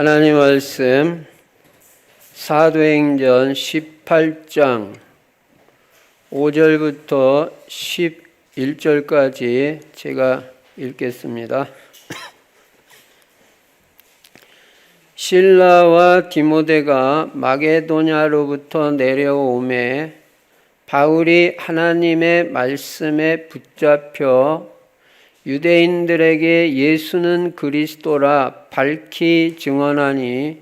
하나님 말씀 사도행전 18장 5절부터 11절까지 제가 읽겠습니다. 실라와 디모데가 마게도냐로부터 내려오매 바울이 하나님의 말씀에 붙잡혀 유대인들에게 예수는 그리스도라 밝히 증언하니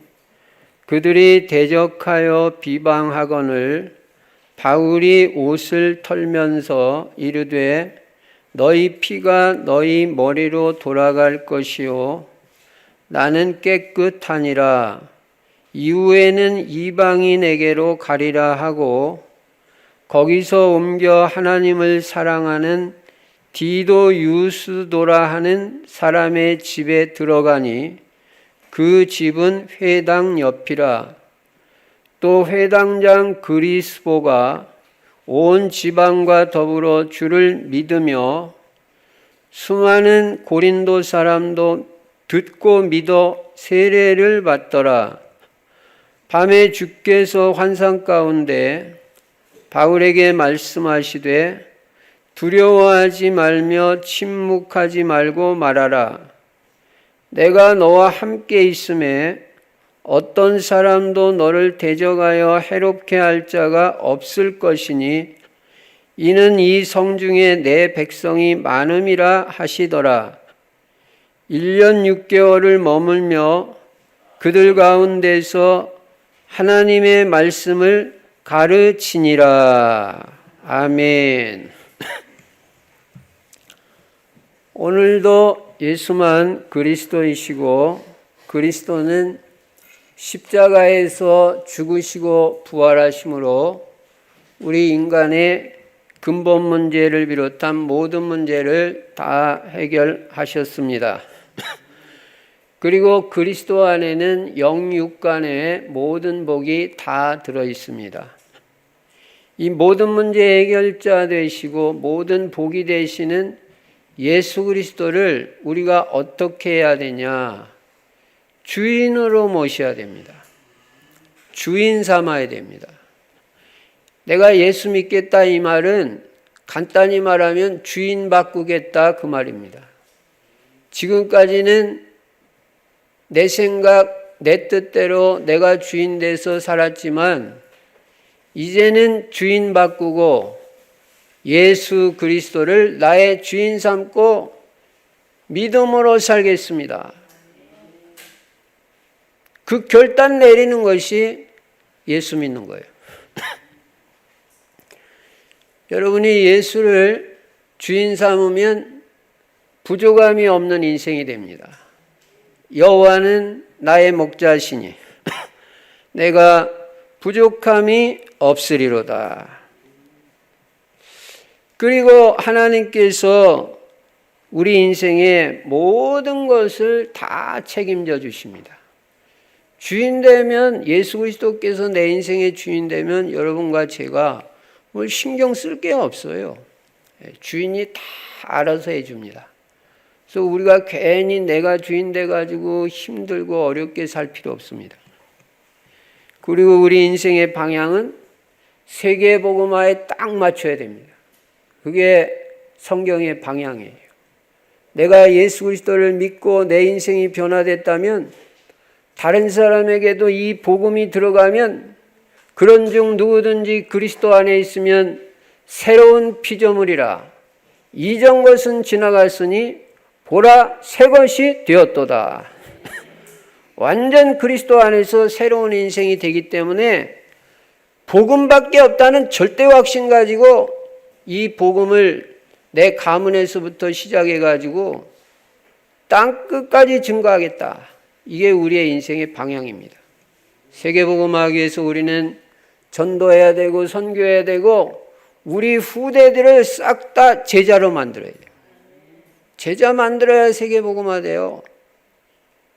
그들이 대적하여 비방하거늘 바울이 옷을 털면서 이르되 너희 피가 너희 머리로 돌아갈 것이요 나는 깨끗하니라 이후에는 이방인에게로 가리라 하고 거기서 옮겨 하나님을 사랑하는 디도 유스도라 하는 사람의 집에 들어가니 그 집은 회당 옆이라. 또 회당장 그리스보가 온 지방과 더불어 주를 믿으며 수많은 고린도 사람도 듣고 믿어 세례를 받더라. 밤에 주께서 환상 가운데 바울에게 말씀하시되 두려워하지 말며 침묵하지 말고 말하라. 내가 너와 함께 있음에 어떤 사람도 너를 대적하여 해롭게 할 자가 없을 것이니 이는 이 성중에 내 백성이 많음이라 하시더라. 1년 6개월을 머물며 그들 가운데서 하나님의 말씀을 가르치니라. 아멘. 오늘도 예수만 그리스도이시고 그리스도는 십자가에서 죽으시고 부활하심으로 우리 인간의 근본 문제를 비롯한 모든 문제를 다 해결하셨습니다. 그리고 그리스도 안에는 영육간의 모든 복이 다 들어있습니다. 이 모든 문제 해결자 되시고 모든 복이 되시는 예수 그리스도를 우리가 어떻게 해야 되냐? 주인으로 모셔야 됩니다. 주인 삼아야 됩니다. 내가 예수 믿겠다 이 말은 간단히 말하면 주인 바꾸겠다 그 말입니다. 지금까지는 내 생각, 내 뜻대로 내가 주인 돼서 살았지만 이제는 주인 바꾸고 예수 그리스도를 나의 주인 삼고 믿음으로 살겠습니다. 그 결단 내리는 것이 예수 믿는 거예요. 여러분이 예수를 주인 삼으면 부족함이 없는 인생이 됩니다. 여호와는 나의 목자시니 내가 부족함이 없으리로다. 그리고 하나님께서 우리 인생의 모든 것을 다 책임져 주십니다. 주인 되면 예수 그리스도께서 내 인생의 주인 되면 여러분과 제가 뭘 신경 쓸 게 없어요. 주인이 다 알아서 해줍니다. 그래서 우리가 괜히 내가 주인 돼가지고 힘들고 어렵게 살 필요 없습니다. 그리고 우리 인생의 방향은 세계복음화에 딱 맞춰야 됩니다. 그게 성경의 방향이에요. 내가 예수 그리스도를 믿고 내 인생이 변화됐다면 다른 사람에게도 이 복음이 들어가면 그런 중 누구든지 그리스도 안에 있으면 새로운 피조물이라. 이전 것은 지나갔으니 보라 새 것이 되었도다. 완전 그리스도 안에서 새로운 인생이 되기 때문에 복음밖에 없다는 절대 확신 가지고 이 복음을 내 가문에서부터 시작해가지고 땅 끝까지 증거하겠다. 이게 우리의 인생의 방향입니다. 세계복음화하기 위해서 우리는 전도해야 되고 선교해야 되고 우리 후대들을 싹 다 제자로 만들어야 돼요. 제자 만들어야 세계복음화 돼요.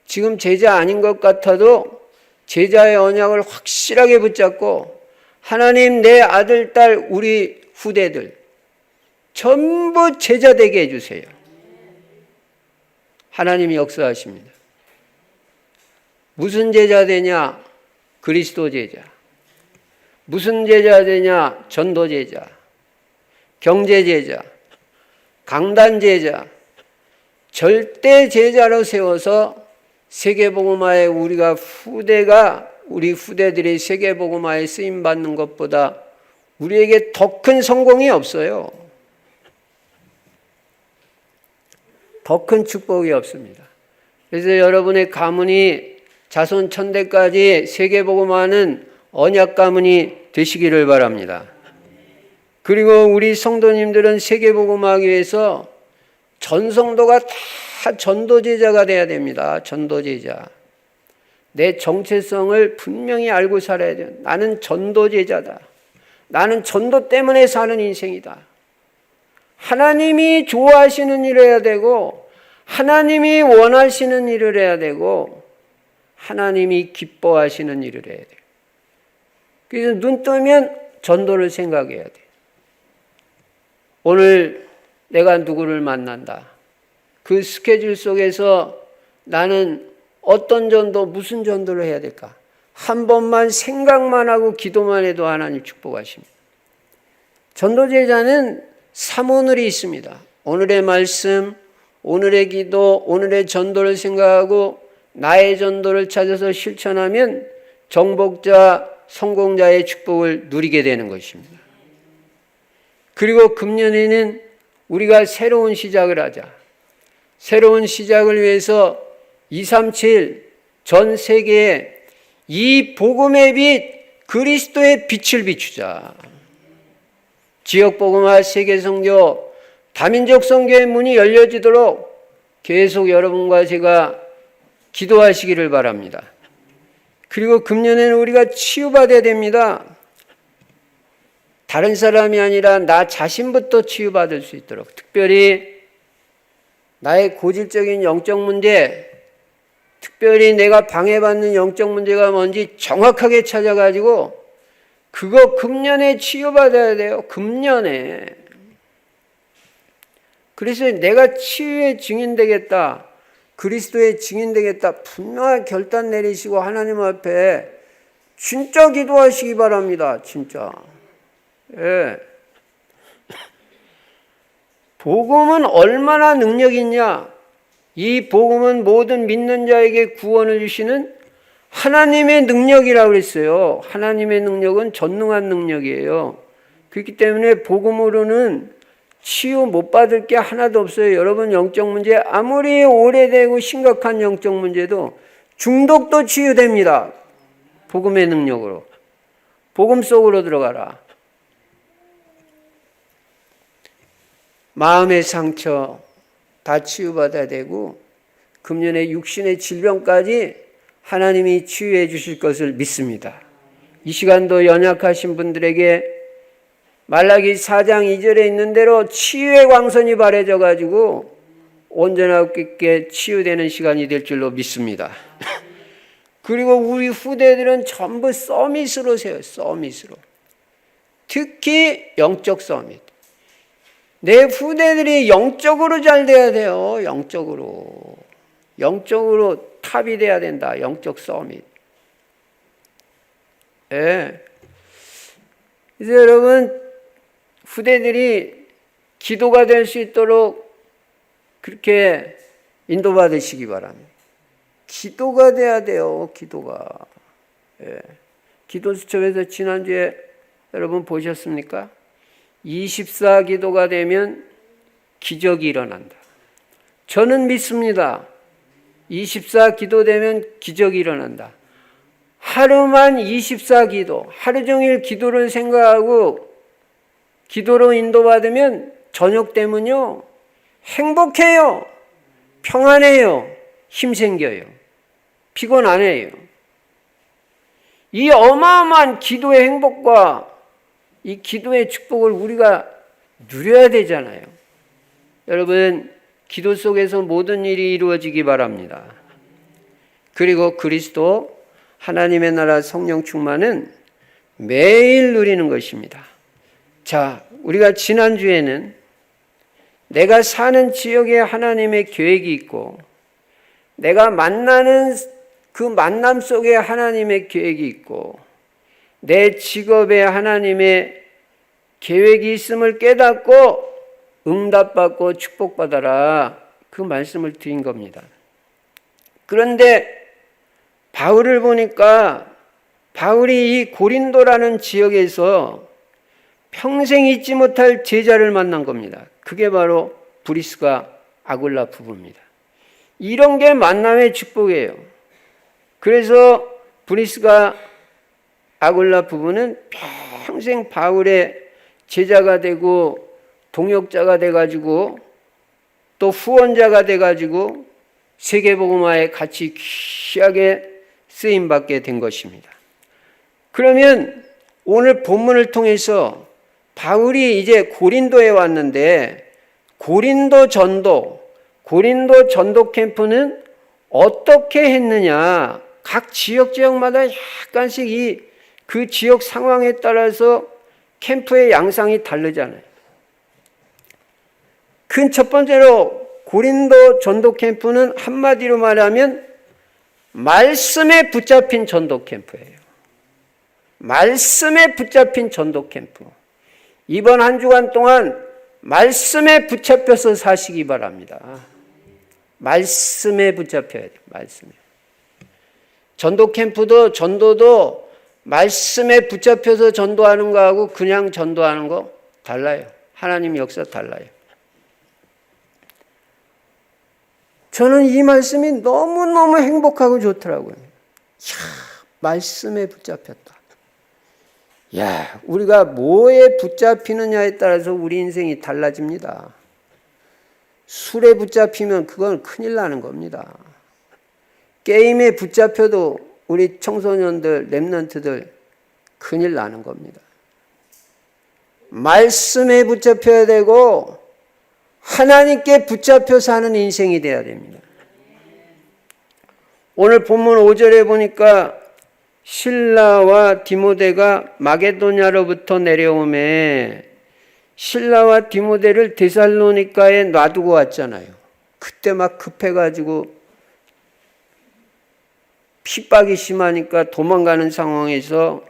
지금 제자 아닌 것 같아도 제자의 언약을 확실하게 붙잡고 하나님 내 아들, 딸, 우리 후대들 전부 제자 되게 해주세요. 하나님이 역사하십니다. 무슨 제자 되냐? 그리스도 제자. 무슨 제자 되냐? 전도 제자, 경제 제자, 강단 제자, 절대 제자로 세워서 세계복음화에 우리 후대들이 세계복음화에 쓰임받는 것보다 우리에게 더 큰 성공이 없어요. 더 큰 축복이 없습니다. 그래서 여러분의 가문이 자손 천대까지 세계복음화는 언약 가문이 되시기를 바랍니다. 그리고 우리 성도님들은 세계복음화하기 위해서 전성도가 다 전도제자가 돼야 됩니다. 전도제자. 내 정체성을 분명히 알고 살아야 돼요. 나는 전도제자다. 나는 전도 때문에 사는 인생이다. 하나님이 좋아하시는 일을 해야 되고, 하나님이 원하시는 일을 해야 되고, 하나님이 기뻐하시는 일을 해야 돼요. 그래서 눈 뜨면 전도를 생각해야 돼요. 오늘 내가 누구를 만난다. 그 스케줄 속에서 나는 어떤 전도, 무슨 전도를 해야 될까? 한 번만 생각만 하고 기도만 해도 하나님 축복하십니다. 전도제자는 삼오늘이 있습니다. 오늘의 말씀, 오늘의 기도, 오늘의 전도를 생각하고 나의 전도를 찾아서 실천하면 정복자, 성공자의 축복을 누리게 되는 것입니다. 그리고 금년에는 우리가 새로운 시작을 하자. 새로운 시작을 위해서 237 전 세계에 이 복음의 빛, 그리스도의 빛을 비추자. 지역복음화, 세계선교, 다민족 선교의 문이 열려지도록 계속 여러분과 제가 기도하시기를 바랍니다. 그리고 금년에는 우리가 치유받아야 됩니다. 다른 사람이 아니라 나 자신부터 치유받을 수 있도록, 특별히 나의 고질적인 영적 문제, 특별히 내가 방해받는 영적 문제가 뭔지 정확하게 찾아가지고 그거 금년에 치유받아야 돼요. 금년에. 그래서 내가 치유의 증인 되겠다, 그리스도의 증인 되겠다, 분명한 결단 내리시고 하나님 앞에 진짜 기도하시기 바랍니다. 진짜. 예. 복음은 얼마나 능력이 있냐? 이 복음은 모든 믿는 자에게 구원을 주시는 하나님의 능력이라고 그랬어요. 하나님의 능력은 전능한 능력이에요. 그렇기 때문에 복음으로는 치유 못 받을 게 하나도 없어요. 여러분, 영적 문제 아무리 오래되고 심각한 영적 문제도 중독도 치유됩니다. 복음의 능력으로. 복음 속으로 들어가라. 마음의 상처 다 치유받아야 되고 금년에 육신의 질병까지 하나님이 치유해 주실 것을 믿습니다. 이 시간도 연약하신 분들에게 말라기 4장 2절에 있는 대로 치유의 광선이 발해져 가지고 온전하게 치유되는 시간이 될 줄로 믿습니다. 그리고 우리 후대들은 전부 서밋으로 세워요. 서밋으로. 특히 영적 서밋. 내 후대들이 영적으로 잘 돼야 돼요. 영적으로 탑이 돼야 된다. 영적 서밋. 예. 그래서 여러분, 후대들이 기도가 될 수 있도록 그렇게 인도받으시기 바랍니다. 기도가 돼야 돼요. 기도가. 예. 기도 수첩에서 지난주에 여러분 보셨습니까? 24 기도가 되면 기적이 일어난다. 저는 믿습니다. 24 기도 되면 기적이 일어난다. 하루만 24 기도, 하루 종일 기도를 생각하고 기도로 인도받으면 저녁 되면요 행복해요. 평안해요. 힘 생겨요. 피곤 안 해요. 이 어마어마한 기도의 행복과 이 기도의 축복을 우리가 누려야 되잖아요. 여러분, 기도 속에서 모든 일이 이루어지기 바랍니다. 그리고 그리스도 하나님의 나라 성령 충만은 매일 누리는 것입니다. 자, 우리가 지난주에는 내가 사는 지역에 하나님의 계획이 있고 내가 만나는 그 만남 속에 하나님의 계획이 있고 내 직업에 하나님의 계획이 있음을 깨닫고 응답받고 축복받아라, 그 말씀을 드린 겁니다. 그런데 바울을 보니까 바울이 이 고린도라는 지역에서 평생 잊지 못할 제자를 만난 겁니다. 그게 바로 브리스가 아굴라 부부입니다. 이런 게 만남의 축복이에요. 그래서 브리스가 아굴라 부부는 평생 바울의 제자가 되고 동역자가 돼가지고 또 후원자가 돼가지고 세계복음화에 같이 귀하게 쓰임받게 된 것입니다. 그러면 오늘 본문을 통해서 바울이 이제 고린도에 왔는데 고린도 전도 캠프는 어떻게 했느냐, 각 지역마다 약간씩 그 지역 상황에 따라서 캠프의 양상이 다르잖아요. 큰 첫 번째로 고린도 전도 캠프는 한마디로 말하면 말씀에 붙잡힌 전도 캠프예요. 말씀에 붙잡힌 전도 캠프. 이번 한 주간 동안 말씀에 붙잡혀서 사시기 바랍니다. 말씀에 붙잡혀야 돼요. 말씀에. 전도 캠프도 전도도 말씀에 붙잡혀서 전도하는 거하고 그냥 전도하는 거 달라요. 하나님 역사 달라요. 저는 이 말씀이 너무너무 행복하고 좋더라고요. 말씀에 붙잡혔다. 우리가 뭐에 붙잡히느냐에 따라서 우리 인생이 달라집니다. 술에 붙잡히면 그건 큰일 나는 겁니다. 게임에 붙잡혀도 우리 청소년들, 랩런트들 큰일 나는 겁니다. 말씀에 붙잡혀야 되고 하나님께 붙잡혀 사는 인생이 돼야 됩니다. 오늘 본문 5절에 보니까 실라와 디모데가 마게도냐로부터 내려오매 실라와 디모데를 데살로니가에 놔두고 왔잖아요. 그때 막 급해가지고 핍박이 심하니까 도망가는 상황에서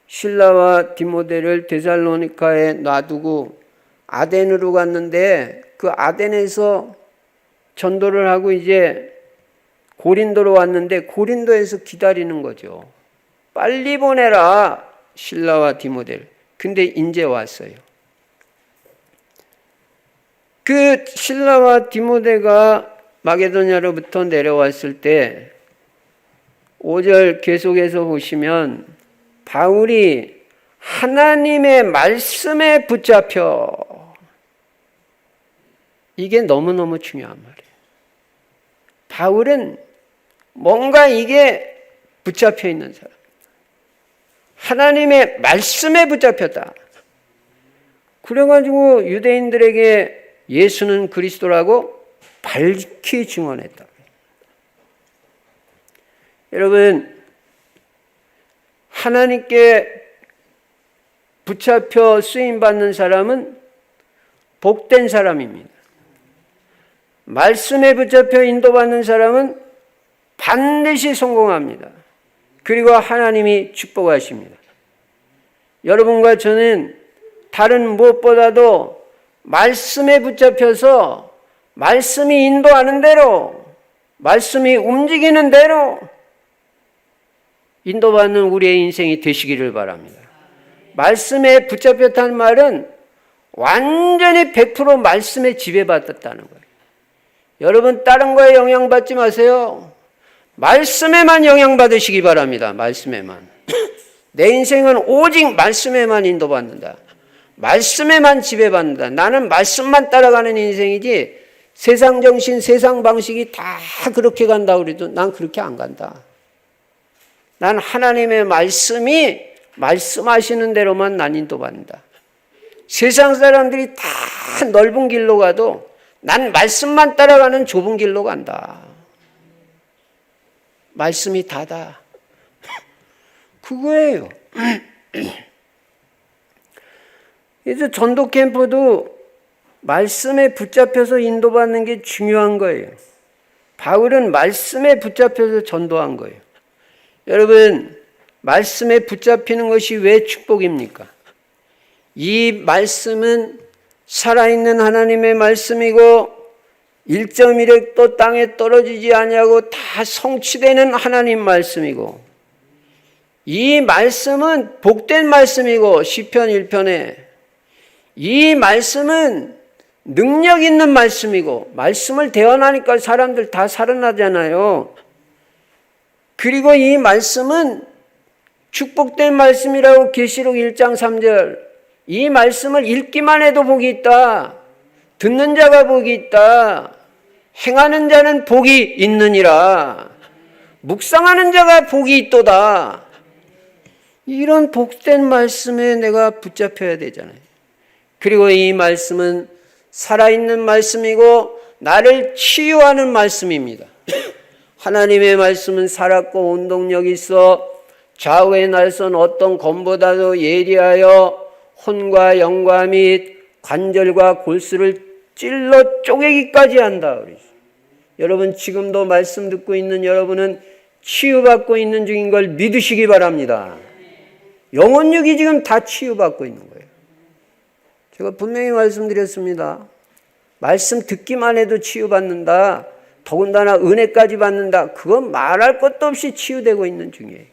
실라와 디모데를 데살로니가에 놔두고 아덴으로 갔는데 그 아덴에서 전도를 하고 이제 고린도로 왔는데 고린도에서 기다리는 거죠. 빨리 보내라, 실라와 디모데를. 근데 이제 왔어요. 그 실라와 디모데가 마게도냐로부터 내려왔을 때 5절 계속해서 보시면 바울이 하나님의 말씀에 붙잡혀, 이게 너무너무 중요한 말이에요. 바울은 뭔가 이게 붙잡혀 있는 사람. 하나님의 말씀에 붙잡혔다. 그래가지고 유대인들에게 예수는 그리스도라고 밝히 증언했다. 여러분, 하나님께 붙잡혀 쓰임받는 사람은 복된 사람입니다. 말씀에 붙잡혀 인도받는 사람은 반드시 성공합니다. 그리고 하나님이 축복하십니다. 여러분과 저는 다른 무엇보다도 말씀에 붙잡혀서 말씀이 인도하는 대로, 말씀이 움직이는 대로 인도받는 우리의 인생이 되시기를 바랍니다. 말씀에 붙잡혔다는 말은 완전히 100% 말씀에 지배받았다는 거예요. 여러분, 다른 거에 영향받지 마세요. 말씀에만 영향받으시기 바랍니다. 말씀에만. 내 인생은 오직 말씀에만 인도받는다. 말씀에만 지배받는다. 나는 말씀만 따라가는 인생이지 세상 정신, 세상 방식이 다 그렇게 간다 그래도 난 그렇게 안 간다. 난 하나님의 말씀이 말씀하시는 대로만 난 인도받는다. 세상 사람들이 다 넓은 길로 가도 난 말씀만 따라가는 좁은 길로 간다. 말씀이 다다. 그거예요. 그래서 전도 캠프도 말씀에 붙잡혀서 인도받는 게 중요한 거예요. 바울은 말씀에 붙잡혀서 전도한 거예요. 여러분, 말씀에 붙잡히는 것이 왜 축복입니까? 이 말씀은 살아있는 하나님의 말씀이고 1.1획도 땅에 떨어지지 아니하고 다 성취되는 하나님 말씀이고, 이 말씀은 복된 말씀이고, 시편 1편에 이 말씀은 능력 있는 말씀이고, 말씀을 대언하니까 사람들 다 살아나잖아요. 그리고 이 말씀은 축복된 말씀이라고 계시록 1장 3절, 이 말씀을 읽기만 해도 복이 있다, 듣는 자가 복이 있다, 행하는 자는 복이 있느니라, 묵상하는 자가 복이 있도다. 이런 복된 말씀에 내가 붙잡혀야 되잖아요. 그리고 이 말씀은 살아있는 말씀이고 나를 치유하는 말씀입니다. 하나님의 말씀은 살았고 운동력이 있어 좌우의 날선 어떤 검보다도 예리하여 혼과 영과 및 관절과 골수를 찔러 쪼개기까지 한다. 여러분, 지금도 말씀 듣고 있는 여러분은 치유받고 있는 중인 걸 믿으시기 바랍니다. 영혼육이 지금 다 치유받고 있는 거예요. 제가 분명히 말씀드렸습니다. 말씀 듣기만 해도 치유받는다, 더군다나 은혜까지 받는다, 그건 말할 것도 없이 치유되고 있는 중이에요.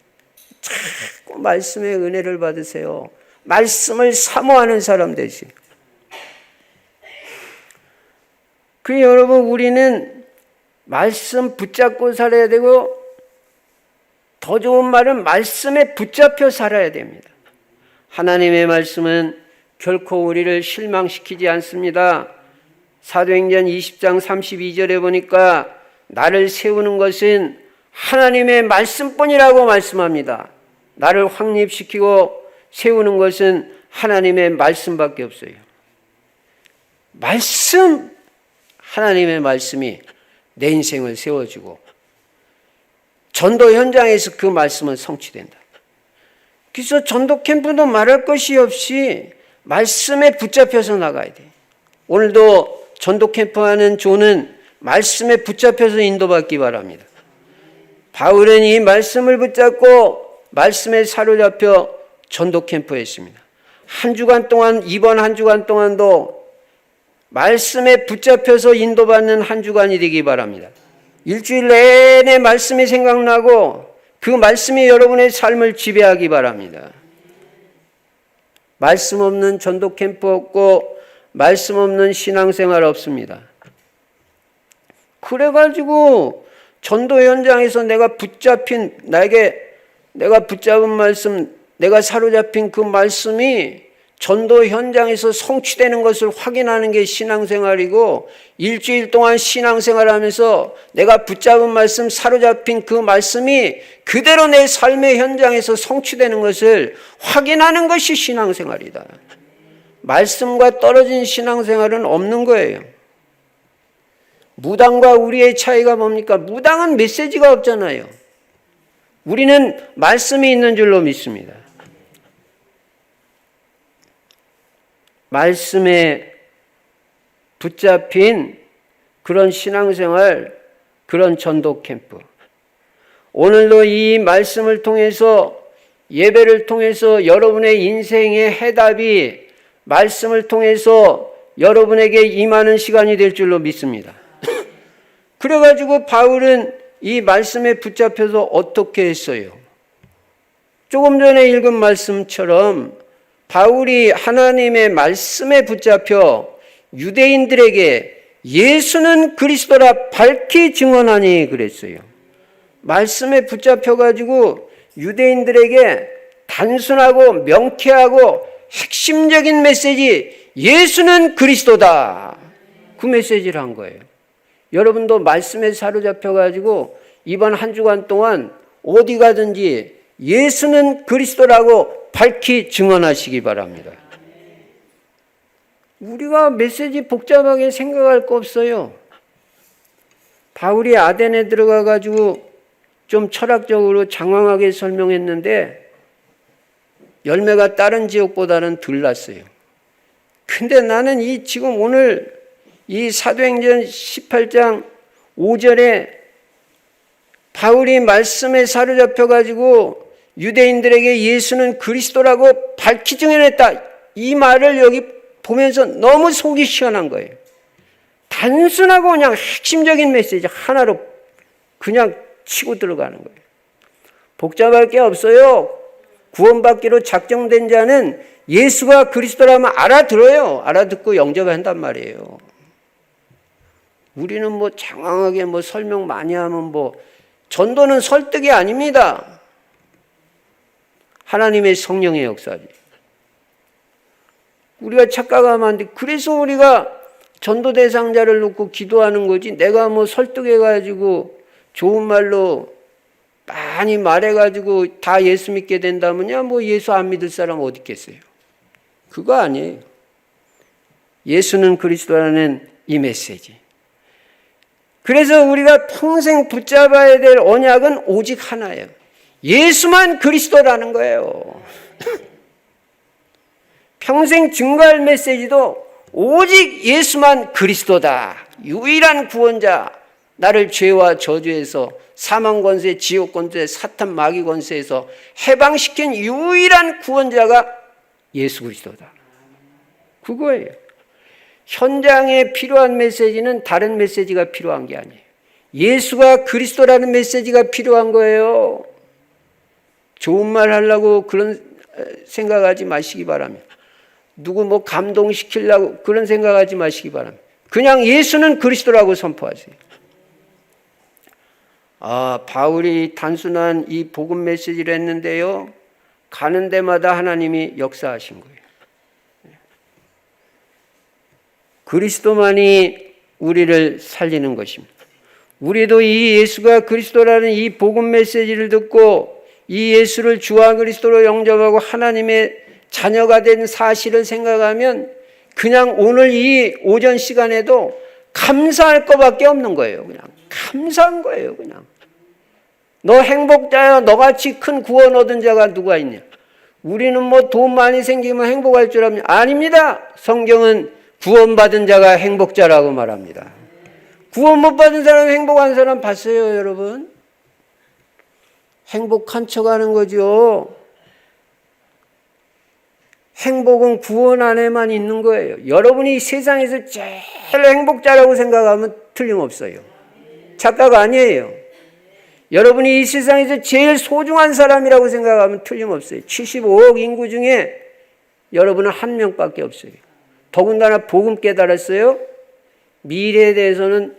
자꾸 말씀의 은혜를 받으세요. 말씀을 사모하는 사람 되시. 그 여러분, 우리는 말씀 붙잡고 살아야 되고, 더 좋은 말은 말씀에 붙잡혀 살아야 됩니다. 하나님의 말씀은 결코 우리를 실망시키지 않습니다. 사도행전 20장 32절에 보니까 나를 세우는 것은 하나님의 말씀뿐이라고 말씀합니다. 나를 확립시키고 세우는 것은 하나님의 말씀밖에 없어요. 말씀, 하나님의 말씀이 내 인생을 세워주고 전도 현장에서 그 말씀은 성취된다. 그래서 전도 캠프도 말할 것이 없이 말씀에 붙잡혀서 나가야 돼. 오늘도 전도 캠프하는 조는 말씀에 붙잡혀서 인도받기 바랍니다. 바울은 이 말씀을 붙잡고 말씀에 사로잡혀 전도 캠프했습니다. 한 주간 동안, 이번 한 주간 동안도 말씀에 붙잡혀서 인도받는 한 주간이 되기 바랍니다. 일주일 내내 말씀이 생각나고 그 말씀이 여러분의 삶을 지배하기 바랍니다. 말씀 없는 전도 캠프 없고 말씀 없는 신앙생활 없습니다. 그래가지고 전도 현장에서 내가 붙잡힌, 내가 붙잡은 말씀, 내가 사로잡힌 그 말씀이 전도 현장에서 성취되는 것을 확인하는 게 신앙생활이고, 일주일 동안 신앙생활하면서 내가 붙잡은 말씀, 사로잡힌 그 말씀이 그대로 내 삶의 현장에서 성취되는 것을 확인하는 것이 신앙생활이다. 말씀과 떨어진 신앙생활은 없는 거예요. 무당과 우리의 차이가 뭡니까? 무당은 메시지가 없잖아요. 우리는 말씀이 있는 줄로 믿습니다. 말씀에 붙잡힌 그런 신앙생활, 그런 전도 캠프. 오늘도 이 말씀을 통해서, 예배를 통해서 여러분의 인생의 해답이 말씀을 통해서 여러분에게 임하는 시간이 될 줄로 믿습니다. 그래가지고 바울은 이 말씀에 붙잡혀서 어떻게 했어요? 조금 전에 읽은 말씀처럼 바울이 하나님의 말씀에 붙잡혀 유대인들에게 예수는 그리스도라 밝히 증언하니 그랬어요. 말씀에 붙잡혀가지고 유대인들에게 단순하고 명쾌하고 핵심적인 메시지, 예수는 그리스도다, 그 메시지를 한 거예요. 여러분도 말씀에 사로잡혀가지고 이번 한 주간 동안 어디 가든지 예수는 그리스도라고 밝히 증언하시기 바랍니다. 우리가 메시지 복잡하게 생각할 거 없어요. 바울이 아덴에 들어가가지고 좀 철학적으로 장황하게 설명했는데 열매가 다른 지역보다는 덜 났어요. 근데 나는 지금 오늘 이 사도행전 18장 5절에 바울이 말씀에 사로잡혀가지고 유대인들에게 예수는 그리스도라고 밝히 증언했다. 이 말을 여기 보면서 너무 속이 시원한 거예요. 단순하고 그냥 핵심적인 메시지 하나로 그냥 치고 들어가는 거예요. 복잡할 게 없어요. 구원받기로 작정된 자는 예수가 그리스도라면 알아들어요. 알아듣고 영접한단 말이에요. 우리는 뭐 장황하게 뭐 설명 많이 하면 뭐 전도는 설득이 아닙니다. 하나님의 성령의 역사지. 우리가 착각하면 안 돼. 그래서 우리가 전도 대상자를 놓고 기도하는 거지. 내가 뭐 설득해가지고 좋은 말로 많이 말해가지고 다 예수 믿게 된다면야 뭐 예수 안 믿을 사람 어디 있겠어요? 그거 아니에요. 예수는 그리스도라는 이 메시지. 그래서 우리가 평생 붙잡아야 될 언약은 오직 하나예요. 예수만 그리스도라는 거예요. 평생 증거할 메시지도 오직 예수만 그리스도다. 유일한 구원자. 나를 죄와 저주에서 사망 권세, 지옥 권세, 사탄 마귀 권세에서 해방시킨 유일한 구원자가 예수 그리스도다. 그거예요. 현장에 필요한 메시지는 다른 메시지가 필요한 게 아니에요. 예수가 그리스도라는 메시지가 필요한 거예요. 좋은 말 하려고 그런 생각하지 마시기 바랍니다. 누구 뭐 감동시키려고 그런 생각하지 마시기 바랍니다. 그냥 예수는 그리스도라고 선포하세요. 바울이 단순한 이 복음 메시지를 했는데요. 가는 데마다 하나님이 역사하신 거예요. 그리스도만이 우리를 살리는 것입니다. 우리도 이 예수가 그리스도라는 이 복음 메시지를 듣고 이 예수를 주와 그리스도로 영접하고 하나님의 자녀가 된 사실을 생각하면 그냥 오늘 이 오전 시간에도 감사할 것밖에 없는 거예요. 그냥 감사한 거예요. 그냥 너 행복자야. 너같이 큰 구원 얻은 자가 누가 있냐. 우리는 뭐 돈 많이 생기면 행복할 줄 압니다. 아닙니다. 성경은 구원받은 자가 행복자라고 말합니다. 구원 못 받은 사람, 행복한 사람 봤어요, 여러분? 행복한 척하는 거죠. 행복은 구원 안에만 있는 거예요. 여러분이 세상에서 제일 행복자라고 생각하면 틀림없어요. 착각 아니에요. 여러분이 이 세상에서 제일 소중한 사람이라고 생각하면 틀림없어요. 75억 인구 중에 여러분은 한 명밖에 없어요. 더군다나 복음 깨달았어요? 미래에 대해서는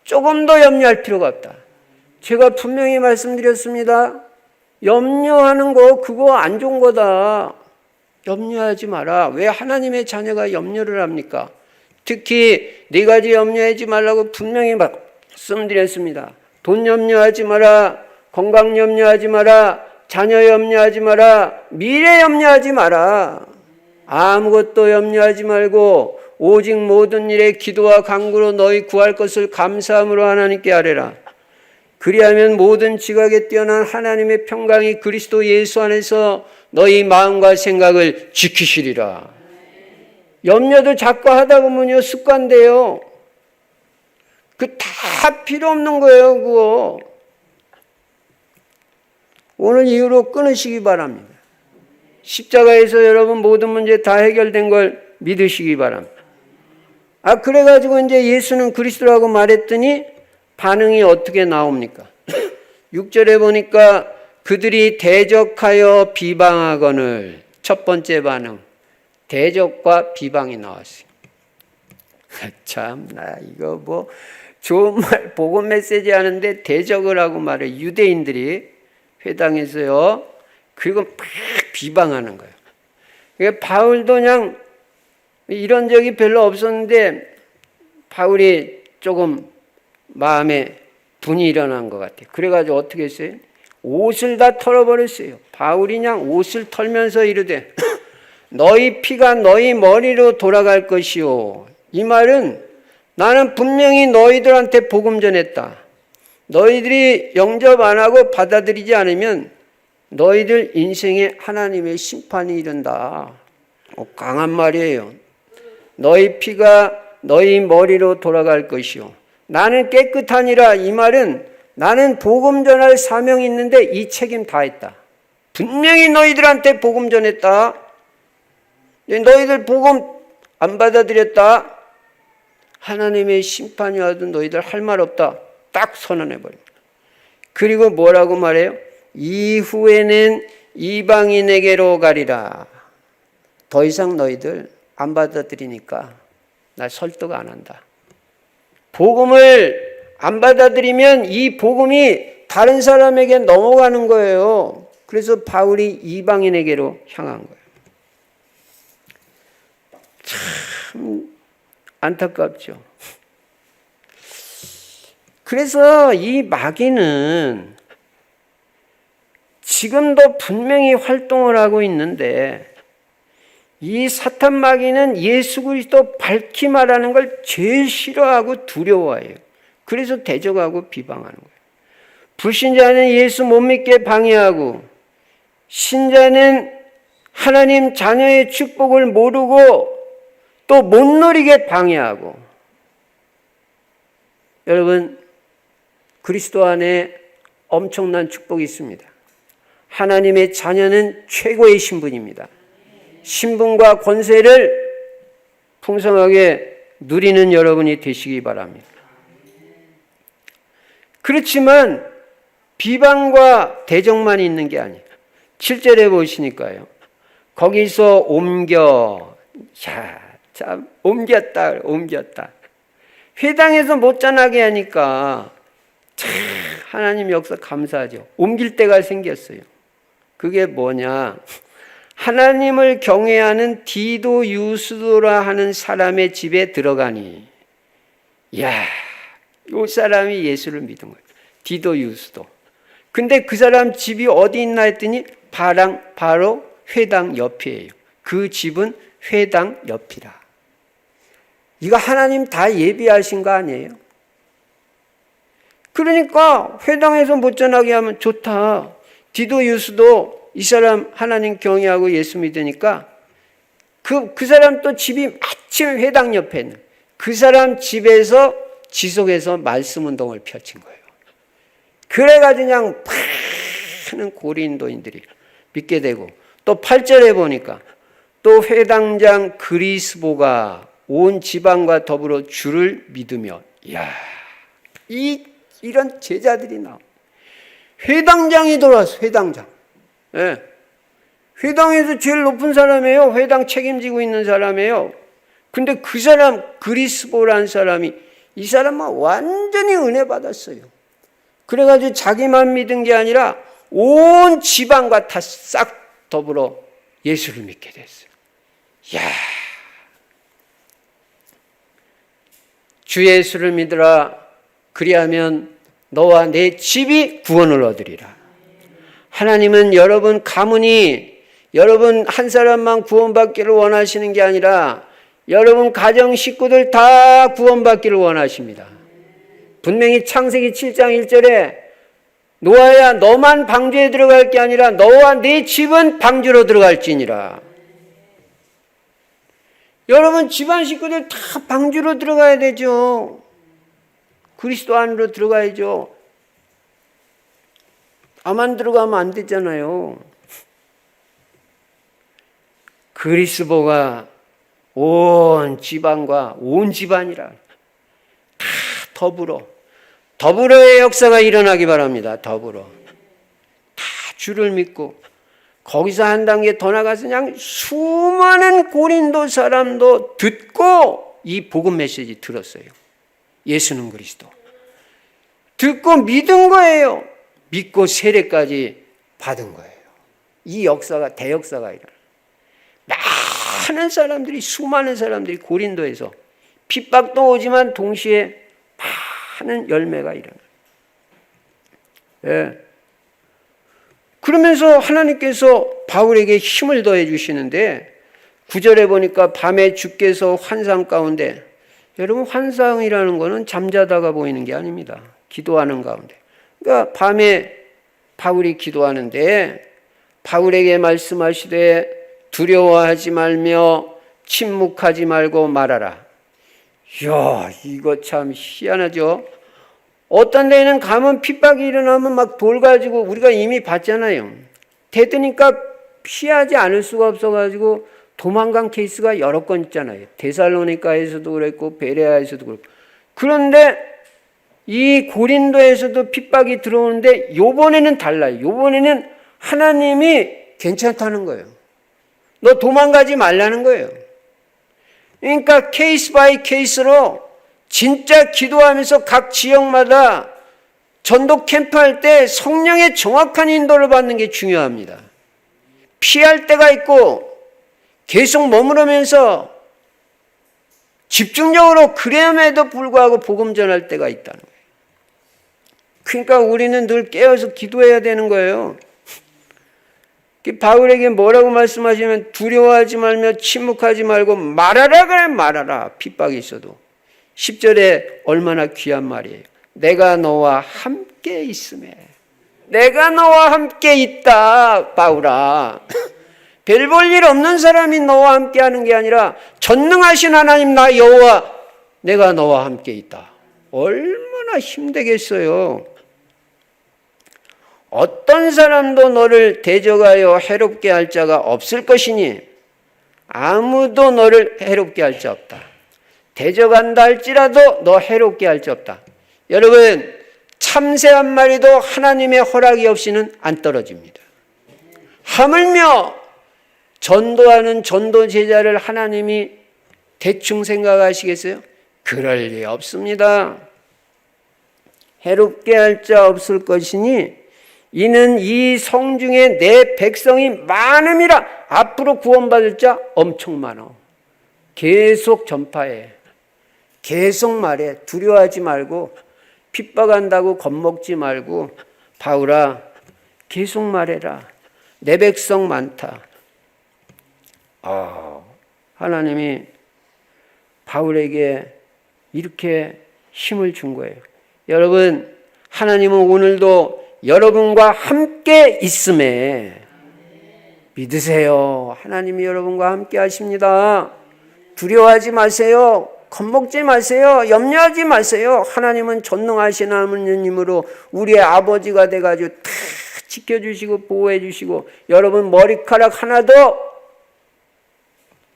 조금 더 염려할 필요가 없다. 제가 분명히 말씀드렸습니다. 염려하는 거 그거 안 좋은 거다. 염려하지 마라. 왜 하나님의 자녀가 염려를 합니까? 특히 네 가지 염려하지 말라고 분명히 말씀드렸습니다. 돈 염려하지 마라. 건강 염려하지 마라. 자녀 염려하지 마라. 미래 염려하지 마라. 아무것도 염려하지 말고 오직 모든 일에 기도와 간구로 너희 구할 것을 감사함으로 하나님께 아뢰라. 그리하면 모든 지각에 뛰어난 하나님의 평강이 그리스도 예수 안에서 너희 마음과 생각을 지키시리라. 염려도 자꾸 하다 보면요 습관돼요. 그 다 필요 없는 거예요. 그거 오늘 이후로 끊으시기 바랍니다. 십자가에서 여러분 모든 문제 다 해결된 걸 믿으시기 바랍니다. 그래가지고 이제 예수는 그리스도라고 말했더니 반응이 어떻게 나옵니까? 6절에 보니까 그들이 대적하여 비방하거늘. 첫 번째 반응, 대적과 비방이 나왔어요. 참나 이거 뭐 좋은 말 복음 메시지 하는데 대적을 하고 말해. 유대인들이 회당에서요. 그리고 막 비방하는 거예요. 그러니까 바울도 그냥 이런 적이 별로 없었는데 바울이 조금 마음에 분이 일어난 것 같아요. 그래가지고 어떻게 했어요? 옷을 다 털어버렸어요. 바울이 그냥 옷을 털면서 이르되 너희 피가 너희 머리로 돌아갈 것이요. 이 말은 나는 분명히 너희들한테 복음 전했다. 너희들이 영접 안 하고 받아들이지 않으면 너희들 인생에 하나님의 심판이 이른다. 강한 말이에요. 너희 피가 너희 머리로 돌아갈 것이요. 나는 깨끗하니라. 이 말은 나는 복음 전할 사명이 있는데 이 책임 다 했다. 분명히 너희들한테 복음 전했다. 너희들 복음 안 받아들였다. 하나님의 심판이 와도 너희들 할 말 없다. 딱 선언해버립니다. 그리고 뭐라고 말해요? 이후에는 이방인에게로 가리라. 더 이상 너희들 안 받아들이니까 나 설득 안 한다. 복음을 안 받아들이면 이 복음이 다른 사람에게 넘어가는 거예요. 그래서 바울이 이방인에게로 향한 거예요. 참 안타깝죠. 그래서 이 마귀는 지금도 분명히 활동을 하고 있는데 이 사탄 마귀는 예수 그리스도 밝히 말하는 걸 제일 싫어하고 두려워해요. 그래서 대적하고 비방하는 거예요. 불신자는 예수 못 믿게 방해하고 신자는 하나님 자녀의 축복을 모르고 또 못 누리게 방해하고. 여러분, 그리스도 안에 엄청난 축복이 있습니다. 하나님의 자녀는 최고의 신분입니다. 신분과 권세를 풍성하게 누리는 여러분이 되시기 바랍니다. 그렇지만 비방과 대적만 있는 게 아니에요. 7절에 보시니까요. 거기서 참 옮겼다. 회당에서 못 자나게 하니까 참 하나님 역사 감사하죠. 옮길 때가 생겼어요. 그게 뭐냐? 하나님을 경외하는 디도 유스도라 하는 사람의 집에 들어가니, 이야, 이 사람이 예수를 믿은 거예요. 디도 유스도. 근데 그 사람 집이 어디 있나 했더니 바로 회당 옆이에요. 그 집은 회당 옆이라. 이거 하나님 다 예비하신 거 아니에요? 그러니까 회당에서 못 전하게 하면 좋다. 디도 유스도 이 사람 하나님 경외하고 예수 믿으니까 그 사람 또 집이 마침 회당 옆에 있는 그 사람 집에서 지속해서 말씀 운동을 펼친 거예요. 그래가지고 그냥 많은 고린도인들이 믿게 되고, 또 8절에 보니까 또 회당장 그리스보가 온 지방과 더불어 주를 믿으며, 이야, 이런 제자들이 나와. 회당장이 돌아왔어. 회당장. 예. 회당에서 제일 높은 사람이에요. 회당 책임지고 있는 사람이에요. 근데 그 사람 그리스보라는 사람이, 이 사람은 완전히 은혜 받았어요. 그래가지고 자기만 믿은 게 아니라 온 지방과 다 싹 더불어 예수를 믿게 됐어요. 이야, 주 예수를 믿으라. 그리하면 너와 내 집이 구원을 얻으리라. 하나님은 여러분 가문이, 여러분 한 사람만 구원받기를 원하시는 게 아니라 여러분 가정 식구들 다 구원받기를 원하십니다. 분명히 창세기 7장 1절에 노아야 너만 방주에 들어갈 게 아니라 너와 네 집은 방주로 들어갈지니라. 여러분 집안 식구들 다 방주로 들어가야 되죠. 그리스도 안으로 들어가야죠. 아만 들어가면 안 되잖아요. 그리스도가 온 지방과 온 집안이라 다 더불어의 역사가 일어나기 바랍니다. 더불어 다 주를 믿고, 거기서 한 단계 더 나가서 그냥 수많은 고린도 사람도 듣고 이 복음 메시지 들었어요. 예수는 그리스도 듣고 믿은 거예요. 믿고 세례까지 받은 거예요. 이 역사가 대역사가 일어나. 많은 사람들이, 수많은 사람들이 고린도에서 핍박도 오지만 동시에 많은 열매가 일어나요. 예. 그러면서 하나님께서 바울에게 힘을 더해 주시는데 9절에 보니까 밤에 주께서 환상 가운데, 여러분 환상이라는 거는 잠자다가 보이는 게 아닙니다. 기도하는 가운데. 그러니까 밤에 바울이 기도하는데 바울에게 말씀하시되 두려워하지 말며 침묵하지 말고 말하라. 이야, 이거 참 희한하죠. 어떤 데는 가면 핍박이 일어나면 막 돌 가지고 우리가 이미 봤잖아요. 대드니까 피하지 않을 수가 없어가지고 도망간 케이스가 여러 건 있잖아요. 데살로니가에서도 그랬고 베레아에서도 그렇고. 그런데 이 고린도에서도 핍박이 들어오는데 요번에는 달라요. 요번에는 하나님이 괜찮다는 거예요. 너 도망가지 말라는 거예요. 그러니까 케이스 바이 케이스로 진짜 기도하면서 각 지역마다 전도 캠프 할 때 성령의 정확한 인도를 받는 게 중요합니다. 피할 때가 있고 계속 머무르면서 집중적으로 그램에도 불구하고 복음 전할 때가 있다는 거예요. 그러니까 우리는 늘 깨어서 기도해야 되는 거예요. 바울에게 뭐라고 말씀하시면 두려워하지 말며 침묵하지 말고 말하라 그래 말하라. 핍박이 있어도. 10절에 얼마나 귀한 말이에요. 내가 너와 함께 있음에. 내가 너와 함께 있다 바울아. 별 볼 일 없는 사람이 너와 함께 하는 게 아니라 전능하신 하나님 나 여호와 내가 너와 함께 있다. 얼마나 힘들겠어요. 어떤 사람도 너를 대적하여 해롭게 할 자가 없을 것이니 아무도 너를 해롭게 할 자 없다. 대적한다 할지라도 너 해롭게 할 자 없다. 여러분 참새 한 마리도 하나님의 허락이 없이는 안 떨어집니다. 하물며 전도하는 전도 제자를 하나님이 대충 생각하시겠어요? 그럴 리 없습니다. 해롭게 할 자 없을 것이니 이는 이 성중에 내 백성이 많음이라. 앞으로 구원받을 자 엄청 많아. 계속 전파해. 계속 말해. 두려워하지 말고 핍박한다고 겁먹지 말고 바울아 계속 말해라. 내 백성 많다. 하나님이 바울에게 이렇게 힘을 준 거예요. 여러분 하나님은 오늘도 여러분과 함께 있음에 믿으세요. 하나님이 여러분과 함께 하십니다. 두려워하지 마세요. 겁먹지 마세요. 염려하지 마세요. 하나님은 전능하신 하나님으로 우리의 아버지가 돼가지고 다 지켜주시고 보호해주시고 여러분 머리카락 하나도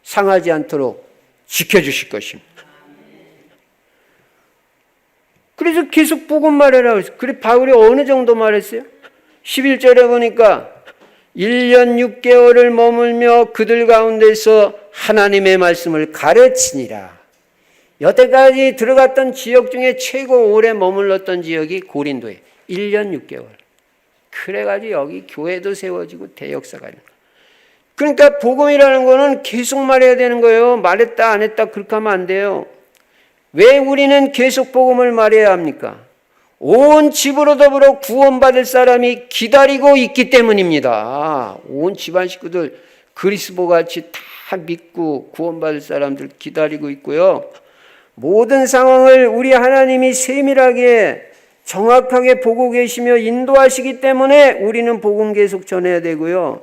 상하지 않도록 지켜주실 것입니다. 그래서 계속 복음 말해라 그랬어요. 그래 바울이 어느 정도 말했어요? 11절에 보니까 1년 6개월을 머물며 그들 가운데서 하나님의 말씀을 가르치니라. 여태까지 들어갔던 지역 중에 최고 오래 머물렀던 지역이 고린도에 1년 6개월. 그래가지고 여기 교회도 세워지고 대역사가 있는 거예요. 그러니까 복음이라는 거는 계속 말해야 되는 거예요. 말했다 안 했다 그렇게 하면 안 돼요. 왜 우리는 계속 복음을 말해야 합니까? 온 집으로 더불어 구원받을 사람이 기다리고 있기 때문입니다. 온 집안 식구들 그리스도같이 다 믿고 구원받을 사람들 기다리고 있고요. 모든 상황을 우리 하나님이 세밀하게 정확하게 보고 계시며 인도하시기 때문에 우리는 복음 계속 전해야 되고요.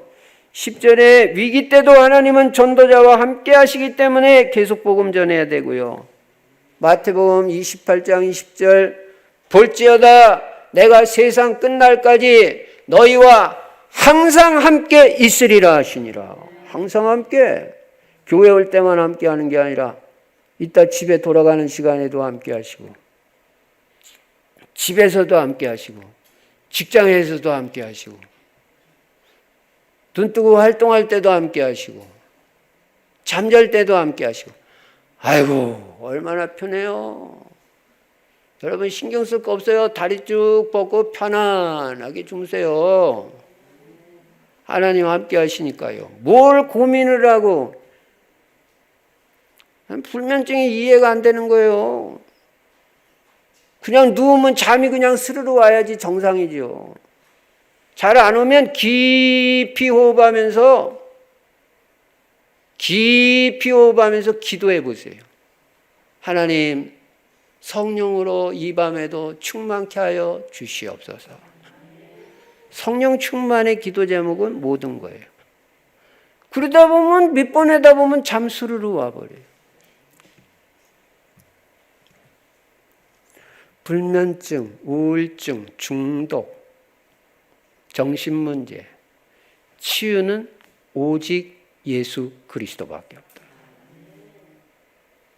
10절에 위기 때도 하나님은 전도자와 함께 하시기 때문에 계속 복음 전해야 되고요. 마태복음 28장 20절 볼지어다 내가 세상 끝날까지 너희와 항상 함께 있으리라 하시니라. 항상 함께. 교회 올 때만 함께 하는 게 아니라 이따 집에 돌아가는 시간에도 함께 하시고 집에서도 함께 하시고 직장에서도 함께 하시고 눈 뜨고 활동할 때도 함께 하시고 잠잘 때도 함께 하시고 아이고 얼마나 편해요. 여러분 신경 쓸 거 없어요. 다리 쭉 뻗고 편안하게 주무세요. 하나님 함께 하시니까요. 뭘 고민을 하고 불면증이 이해가 안 되는 거예요. 그냥 누우면 잠이 그냥 스르르 와야지 정상이죠. 잘 안 오면 깊이 호흡하면서 기도해 보세요. 하나님 성령으로 이 밤에도 충만케 하여 주시옵소서. 성령 충만의 기도 제목은 모든 거예요. 그러다 보면 몇 번 하다 보면 잠 스르르 와버려요. 불면증, 우울증, 중독, 정신문제, 치유는 오직 예수 그리스도밖에 없다.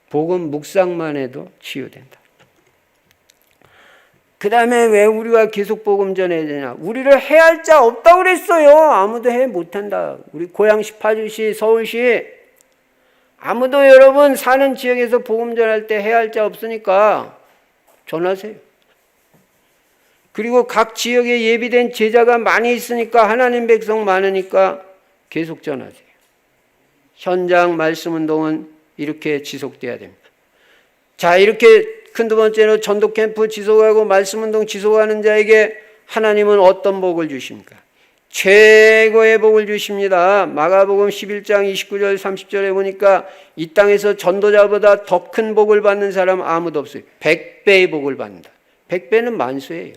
복음 묵상만 해도 치유된다. 그 다음에 왜 우리가 계속 복음 전해야 되냐? 우리를 해할 자 없다고 그랬어요. 아무도 해 못한다. 우리 고양시, 파주시, 서울시 아무도 여러분 사는 지역에서 복음 전할 때 해할 자 없으니까 전하세요. 그리고 각 지역에 예비된 제자가 많이 있으니까 하나님 백성 많으니까 계속 전하세요. 현장 말씀 운동은 이렇게 지속돼야 됩니다. 자, 이렇게 큰 두 번째로 전도 캠프 지속하고 말씀 운동 지속하는 자에게 하나님은 어떤 복을 주십니까? 최고의 복을 주십니다. 마가복음 11장 29절 30절에 보니까 이 땅에서 전도자보다 더 큰 복을 받는 사람 아무도 없어요. 100배의 복을 받는다. 100배는 만수예요.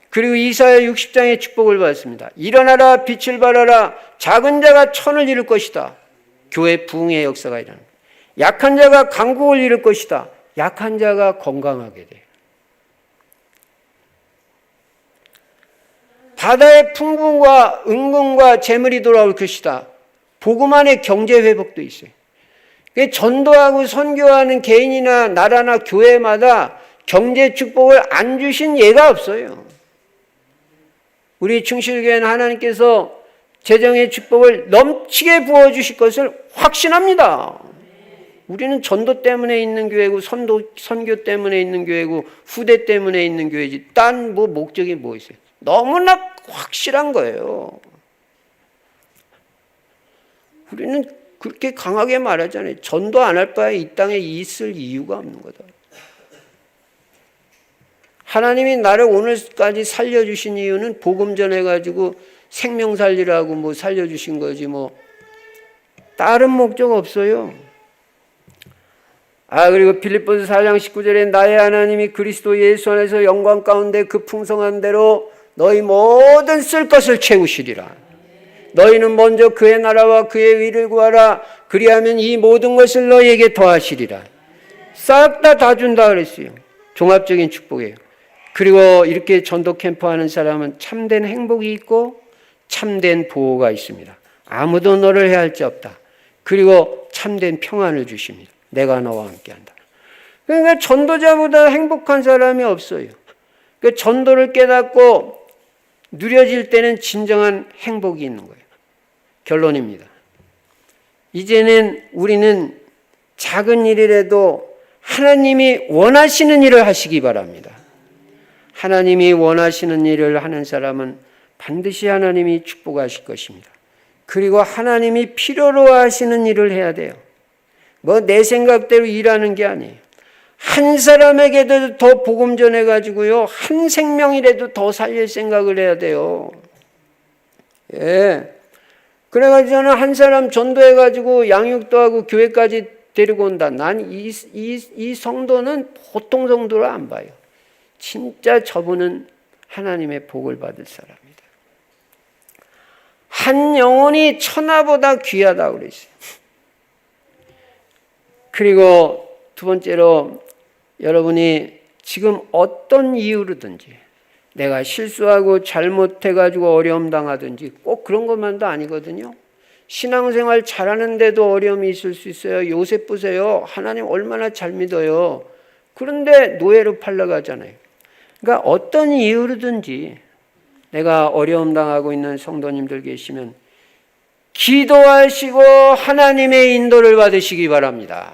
그리고 이사야 60장의 축복을 받습니다. 일어나라 빛을 발하라 작은 자가 천을 이룰 것이다. 교회 부흥의 역사가 일어납니다. 약한 자가 강국을 이룰 것이다. 약한 자가 건강하게 돼요. 바다의 풍부과 은근과 재물이 돌아올 것이다. 복음 안에 경제 회복도 있어요. 전도하고 선교하는 개인이나 나라나 교회마다 경제 축복을 안 주신 예가 없어요. 우리 충실교회는 하나님께서 재정의 축복을 넘치게 부어주실 것을 확신합니다. 우리는 전도 때문에 있는 교회고 선교 때문에 있는 교회고 후대 때문에 있는 교회지 딴 목적이 뭐 있어요? 너무나 확실한 거예요. 우리는 그렇게 강하게 말하잖아요. 전도 안 할 바에 이 땅에 있을 이유가 없는 거다. 하나님이 나를 오늘까지 살려주신 이유는 복음 전해가지고 생명 살리라고 살려주신 거지 다른 목적 없어요. 그리고 빌립보서 4장 19절에 나의 하나님이 그리스도 예수 안에서 영광 가운데 그 풍성한 대로 너희 모든 쓸 것을 채우시리라. 너희는 먼저 그의 나라와 그의 의를 구하라. 그리하면 이 모든 것을 너희에게 더하시리라. 싹 다 준다 그랬어요. 종합적인 축복이에요. 그리고 이렇게 전도 캠프 하는 사람은 참된 행복이 있고 참된 보호가 있습니다. 아무도 너를 해할 자 없다. 그리고 참된 평안을 주십니다. 내가 너와 함께한다. 그러니까 전도자보다 행복한 사람이 없어요. 그 전도를 깨닫고 누려질 때는 진정한 행복이 있는 거예요. 결론입니다. 이제는 우리는 작은 일이라도 하나님이 원하시는 일을 하시기 바랍니다. 하나님이 원하시는 일을 하는 사람은 반드시 하나님이 축복하실 것입니다. 그리고 하나님이 필요로 하시는 일을 해야 돼요. 내 생각대로 일하는 게 아니에요. 한 사람에게도 더 복음 전해가지고요. 한 생명이라도 더 살릴 생각을 해야 돼요. 예. 그래가지고 저는 한 사람 전도해가지고 양육도 하고 교회까지 데리고 온다. 난 이 성도는 보통 성도로 안 봐요. 진짜 저분은 하나님의 복을 받을 사람이다. 한 영혼이 천하보다 귀하다고 그랬어요. 그리고 두 번째로 여러분이 지금 어떤 이유로든지 내가 실수하고 잘못해가지고 어려움 당하든지 꼭 그런 것만도 아니거든요. 신앙생활 잘하는데도 어려움이 있을 수 있어요. 요셉 보세요. 하나님 얼마나 잘 믿어요. 그런데 노예로 팔려가잖아요. 그러니까 어떤 이유로든지 내가 어려움 당하고 있는 성도님들 계시면 기도하시고 하나님의 인도를 받으시기 바랍니다.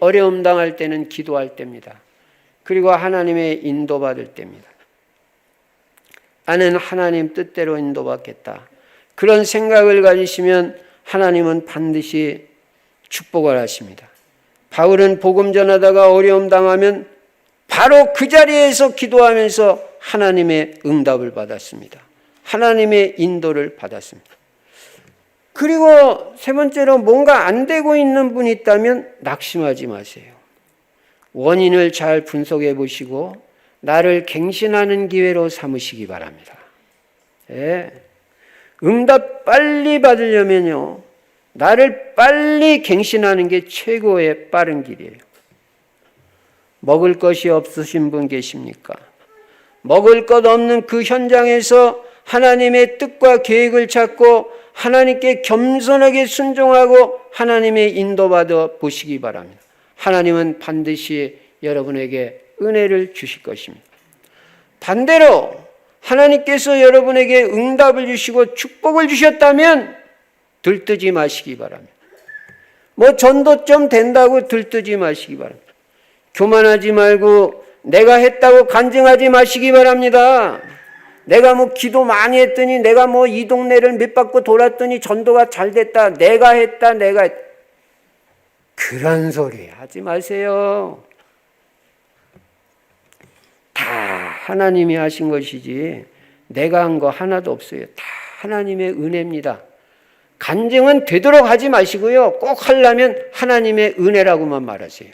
어려움 당할 때는 기도할 때입니다. 그리고 하나님의 인도받을 때입니다. 나는 하나님 뜻대로 인도받겠다. 그런 생각을 가지시면 하나님은 반드시 축복을 하십니다. 바울은 복음 전하다가 어려움 당하면 바로 그 자리에서 기도하면서 하나님의 응답을 받았습니다. 하나님의 인도를 받았습니다. 그리고 세 번째로 뭔가 안 되고 있는 분이 있다면 낙심하지 마세요. 원인을 잘 분석해 보시고 나를 갱신하는 기회로 삼으시기 바랍니다. 예. 응답 빨리 받으려면요. 나를 빨리 갱신하는 게 최고의 빠른 길이에요. 먹을 것이 없으신 분 계십니까? 먹을 것 없는 그 현장에서 하나님의 뜻과 계획을 찾고 하나님께 겸손하게 순종하고 하나님의 인도받아 보시기 바랍니다. 하나님은 반드시 여러분에게 은혜를 주실 것입니다. 반대로 하나님께서 여러분에게 응답을 주시고 축복을 주셨다면 들뜨지 마시기 바랍니다. 뭐 전도 좀 된다고 들뜨지 마시기 바랍니다. 교만하지 말고 내가 했다고 간증하지 마시기 바랍니다. 내가 뭐 기도 많이 했더니 내가 뭐 이 동네를 몇 바퀴 돌았더니 전도가 잘 됐다. 내가 했다. 그런 소리 하지 마세요. 다 하나님이 하신 것이지 내가 한 거 하나도 없어요. 다 하나님의 은혜입니다. 간증은 되도록 하지 마시고요. 꼭 하려면 하나님의 은혜라고만 말하세요.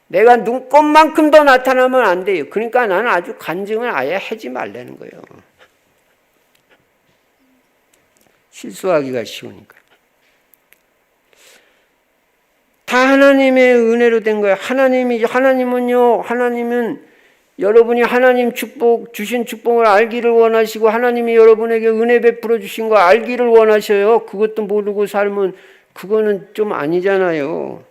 내가 눈꽃만큼 더 나타나면 안 돼요. 그러니까 나는 아주 간증을 아예 하지 말라는 거예요. 실수하기가 쉬우니까. 다 하나님의 은혜로 된 거예요. 하나님은 여러분이 하나님 주신 축복을 알기를 원하시고 하나님이 여러분에게 은혜 베풀어 주신 거 알기를 원하셔요. 그것도 모르고 살면 그거는 좀 아니잖아요.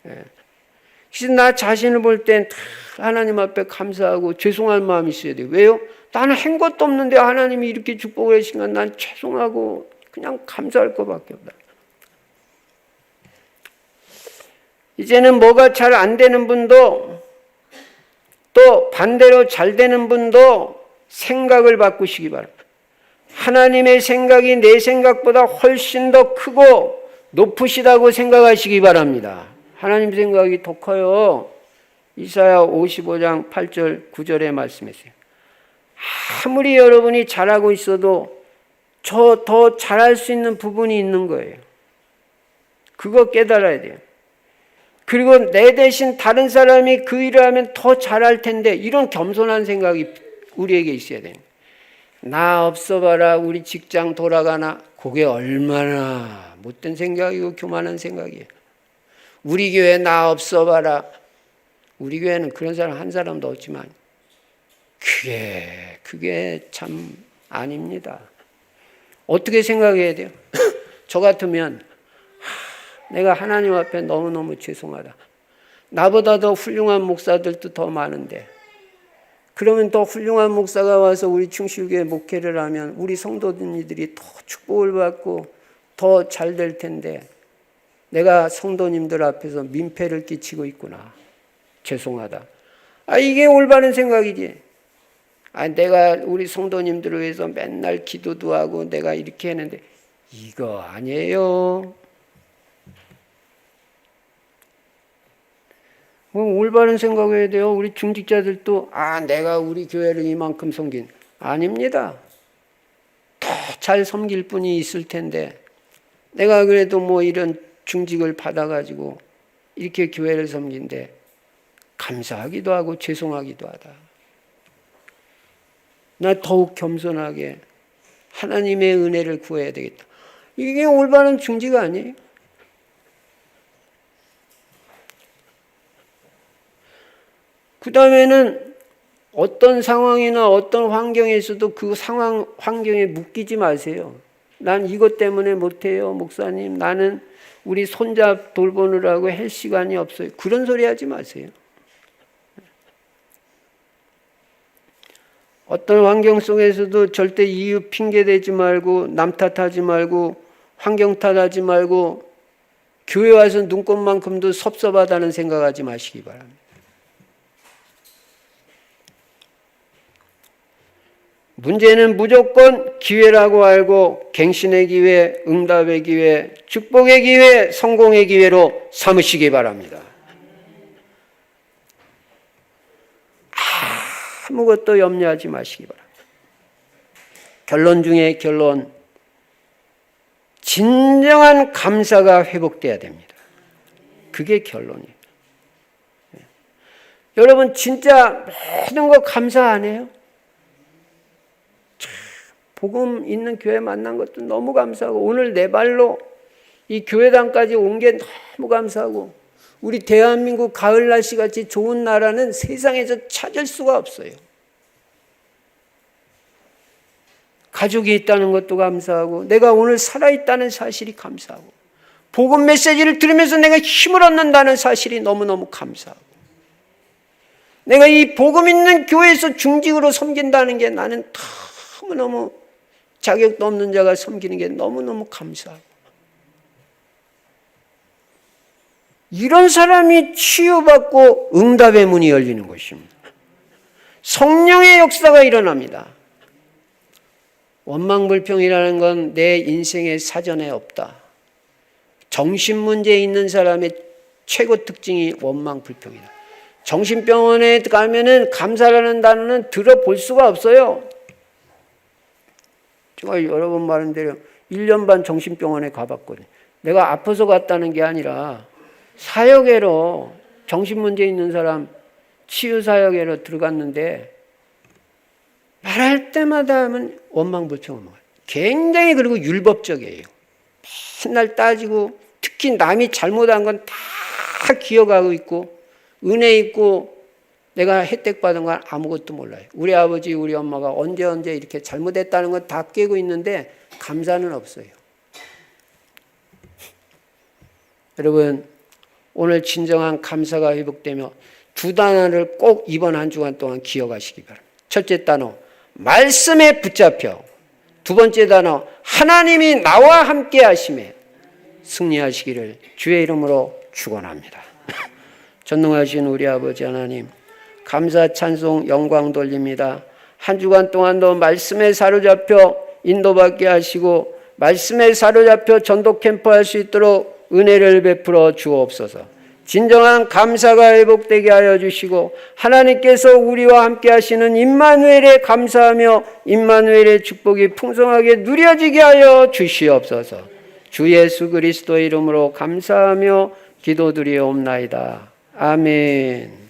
그래서 나 자신을 볼 땐 하나님 앞에 감사하고 죄송할 마음이 있어야 돼요. 왜요? 나는 한 것도 없는데 하나님이 이렇게 축복을 해주신 난 죄송하고 그냥 감사할 것밖에 없다. 이제는 뭐가 잘 안 되는 분도 또 반대로 잘 되는 분도 생각을 바꾸시기 바랍니다. 하나님의 생각이 내 생각보다 훨씬 더 크고 높으시다고 생각하시기 바랍니다. 하나님 생각이 더 커요. 이사야 55장 8절 9절에 말씀했어요. 아무리 여러분이 잘하고 있어도 저 더 잘할 수 있는 부분이 있는 거예요. 그거 깨달아야 돼요. 그리고 내 대신 다른 사람이 그 일을 하면 더 잘할 텐데 이런 겸손한 생각이 우리에게 있어야 돼요. 나 없어 봐라 우리 직장 돌아가나. 그게 얼마나 못된 생각이고 교만한 생각이에요. 우리 교회 나 없어 봐라. 우리 교회는 그런 사람 한 사람도 없지만 그게 참 아닙니다. 어떻게 생각해야 돼요? 저 같으면 내가 하나님 앞에 너무너무 죄송하다. 나보다 더 훌륭한 목사들도 더 많은데 그러면 더 훌륭한 목사가 와서 우리 충실교회 목회를 하면 우리 성도님들이 더 축복을 받고 더 잘 될 텐데 내가 성도님들 앞에서 민폐를 끼치고 있구나. 죄송하다. 이게 올바른 생각이지. 내가 우리 성도님들을 위해서 맨날 기도도 하고 내가 이렇게 했는데 이거 아니에요. 올바른 생각해야 돼요. 우리 중직자들도 내가 우리 교회를 이만큼 섬긴. 아닙니다. 더 잘 섬길 분이 있을 텐데 내가 그래도 뭐 이런 중직을 받아가지고 이렇게 교회를 섬긴데 감사하기도 하고 죄송하기도 하다. 나 더욱 겸손하게 하나님의 은혜를 구해야 되겠다. 이게 올바른 중직 아니에요? 그 다음에는 어떤 상황이나 어떤 환경에서도 그 상황, 환경에 묶이지 마세요. 난 이것 때문에 못해요, 목사님. 나는 우리 손자 돌보느라고 할 시간이 없어요. 그런 소리 하지 마세요. 어떤 환경 속에서도 절대 이유 핑계대지 말고 남 탓하지 말고 환경 탓하지 말고 교회 와서 눈꽃만큼도 섭섭하다는 생각하지 마시기 바랍니다. 문제는 무조건 기회라고 알고 갱신의 기회, 응답의 기회, 축복의 기회, 성공의 기회로 삼으시기 바랍니다. 아무것도 염려하지 마시기 바랍니다. 결론 중에 결론, 진정한 감사가 회복돼야 됩니다. 그게 결론이에요. 여러분 진짜 모든 거 감사 안 해요? 복음 있는 교회 만난 것도 너무 감사하고 오늘 내 발로 이 교회당까지 온 게 너무 감사하고 우리 대한민국 가을 날씨같이 좋은 나라는 세상에서 찾을 수가 없어요. 가족이 있다는 것도 감사하고, 내가 오늘 살아있다는 사실이 감사하고, 복음 메시지를 들으면서 내가 힘을 얻는다는 사실이 너무너무 감사하고, 내가 이 복음 있는 교회에서 중직으로 섬긴다는 게 나는 너무너무 자격도 없는 자가 섬기는 게 너무너무 감사하고, 이런 사람이 치유받고 응답의 문이 열리는 것입니다. 성령의 역사가 일어납니다. 원망불평이라는 건 내 인생의 사전에 없다. 정신문제 있는 사람의 최고 특징이 원망불평이다. 정신병원에 가면은 감사라는 단어는 들어볼 수가 없어요. 제가 여러 번 말한 대로 1년 반 정신병원에 가봤거든요. 내가 아파서 갔다는 게 아니라 사역회로 정신문제 있는 사람 치유사역회로 들어갔는데 말할 때마다 하면 원망불평을 먹어요. 굉장히 그리고 율법적이에요. 맨날 따지고 특히 남이 잘못한 건 다 기억하고 있고 은혜 있고 내가 혜택 받은 건 아무것도 몰라요. 우리 아버지 우리 엄마가 언제 이렇게 잘못했다는 건 다 깨고 있는데 감사는 없어요. 여러분 오늘 진정한 감사가 회복되며 두 단어를 꼭 이번 한 주간 동안 기억하시기 바랍니다. 첫째 단어 말씀에 붙잡혀, 두 번째 단어 하나님이 나와 함께 하심에 승리하시기를 주의 이름으로 축원합니다. 전능하신 우리 아버지 하나님, 감사 찬송 영광 돌립니다. 한 주간 동안도 말씀에 사로잡혀 인도받게 하시고 말씀에 사로잡혀 전도 캠프 할 수 있도록 은혜를 베풀어 주옵소서. 진정한 감사가 회복되게 하여 주시고 하나님께서 우리와 함께 하시는 임마누엘에 감사하며 임마누엘의 축복이 풍성하게 누려지게 하여 주시옵소서. 주 예수 그리스도의 이름으로 감사하며 기도드리옵나이다. 아멘.